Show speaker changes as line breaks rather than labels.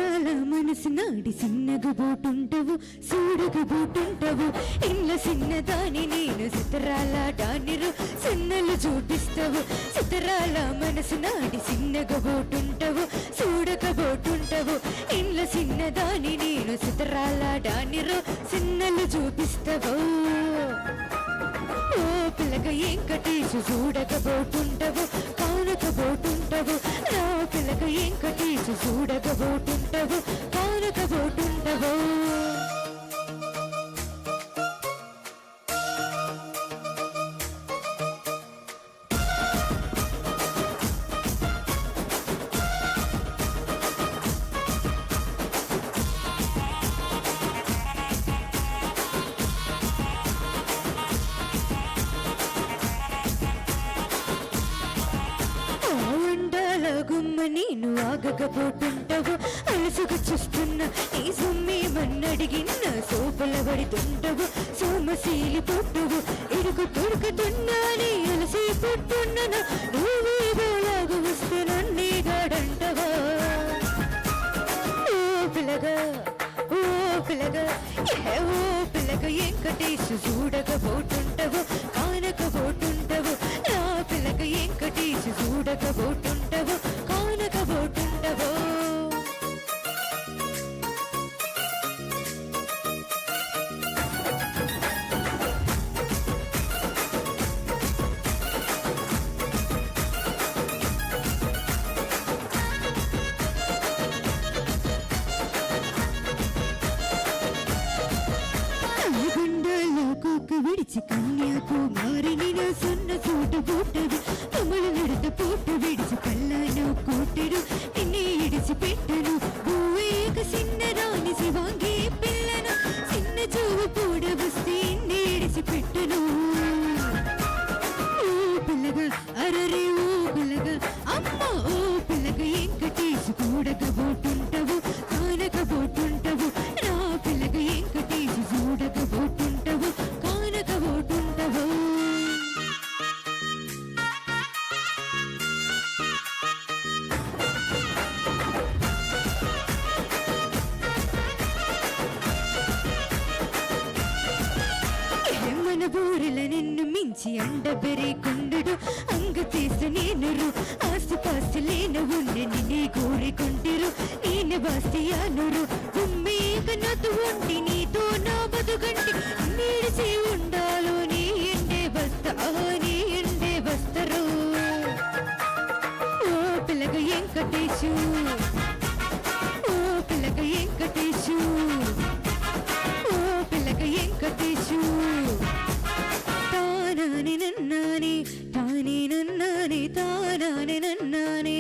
అందాల మనసు నాడి సిన్నగు బోటుంటవు సూడగు బోటుంటవు ఇళ్ళ సిన్నదాని నేను సితరాల డానిరు సిన్నలు చూపిస్తావు సితరాల మనసు నాడి సిన్నగు బోటుంటవు సూడక బోటుంటవు ఇళ్ళ సిన్నదాని నేను సితరాల డానిరు సిన్నలు చూపిస్తావు ఓ పిల్లగ ఎంకటేసు చూడకబోతుంటవు కానకబోతుంటవు నా పిల్లగ ఎంకటేసు చూడకబోతుంటవు కానకబోతుంటవు గుమ్మ నేను ఆగకపోతుంటవు అలసుగా చూస్తున్నా నీ సొమ్మేమన్నడిగిన సోపల పడుతుంటవు సోమశీలి పుట్టువు ఇరుగు దొరుకుతున్నానే అలసి పుట్టున్నా నువ్వేదోలాగా వస్తే నన్నే గాడంటవా ఓ పిల్లగా ఓ పిల్లగా ఓ పిల్లగా ఎంకటేసు చూడకపోతుంటవు కానకపోతుంటవు నా పిల్లగా ఎంకటేసు చూడకపోతుంటవు కానకపోతుంటవు విడిచి కన్యాకుమారిని నా సొన్న చోటు పుట్టదు తమలు నడత పూట విడిచి పల్లాను కూటడు నిన్నే ఇడిచి పెట్టను భూవేక సిన్న రాని శివాంగి పిల్లను చిన్న చూవు పూడ వస్తే ఇన్నే ఇడిచి పెట్టను ఓ పిల్లగా అరరే ఓ పిల్లగా అమ్మ ఓ పిల్లగా ఎంకటేసు కూడకబోతుంటవు కానకబోతుంటవు నా పిల్లగా ఎంకటేసు చూడకబోతుంటవు కానకబోతుంటవు మన బూరెల నిన్ను మించి అండబెరే కొండడు అంగ చేసి నేను ఆస్తిపాస్తి లేన ఉన్నని నీ కోరికొంటిరు నేను బాస్తియానురు ఉమ్మేక నదు ఉండి నీతో నా బతుకంటి నీడిచి ఉండాలో నీ ఎండే బస్తా నీ ఎండే బస్తరు ఓ పిల్లగ ఎంకటేశు ఓ పిల్లగ ఎంకటేశు ఓ పిల్లగ ఎంకటేశు తానాని నన్నాని తానే నన్నాని తానాని నన్నాని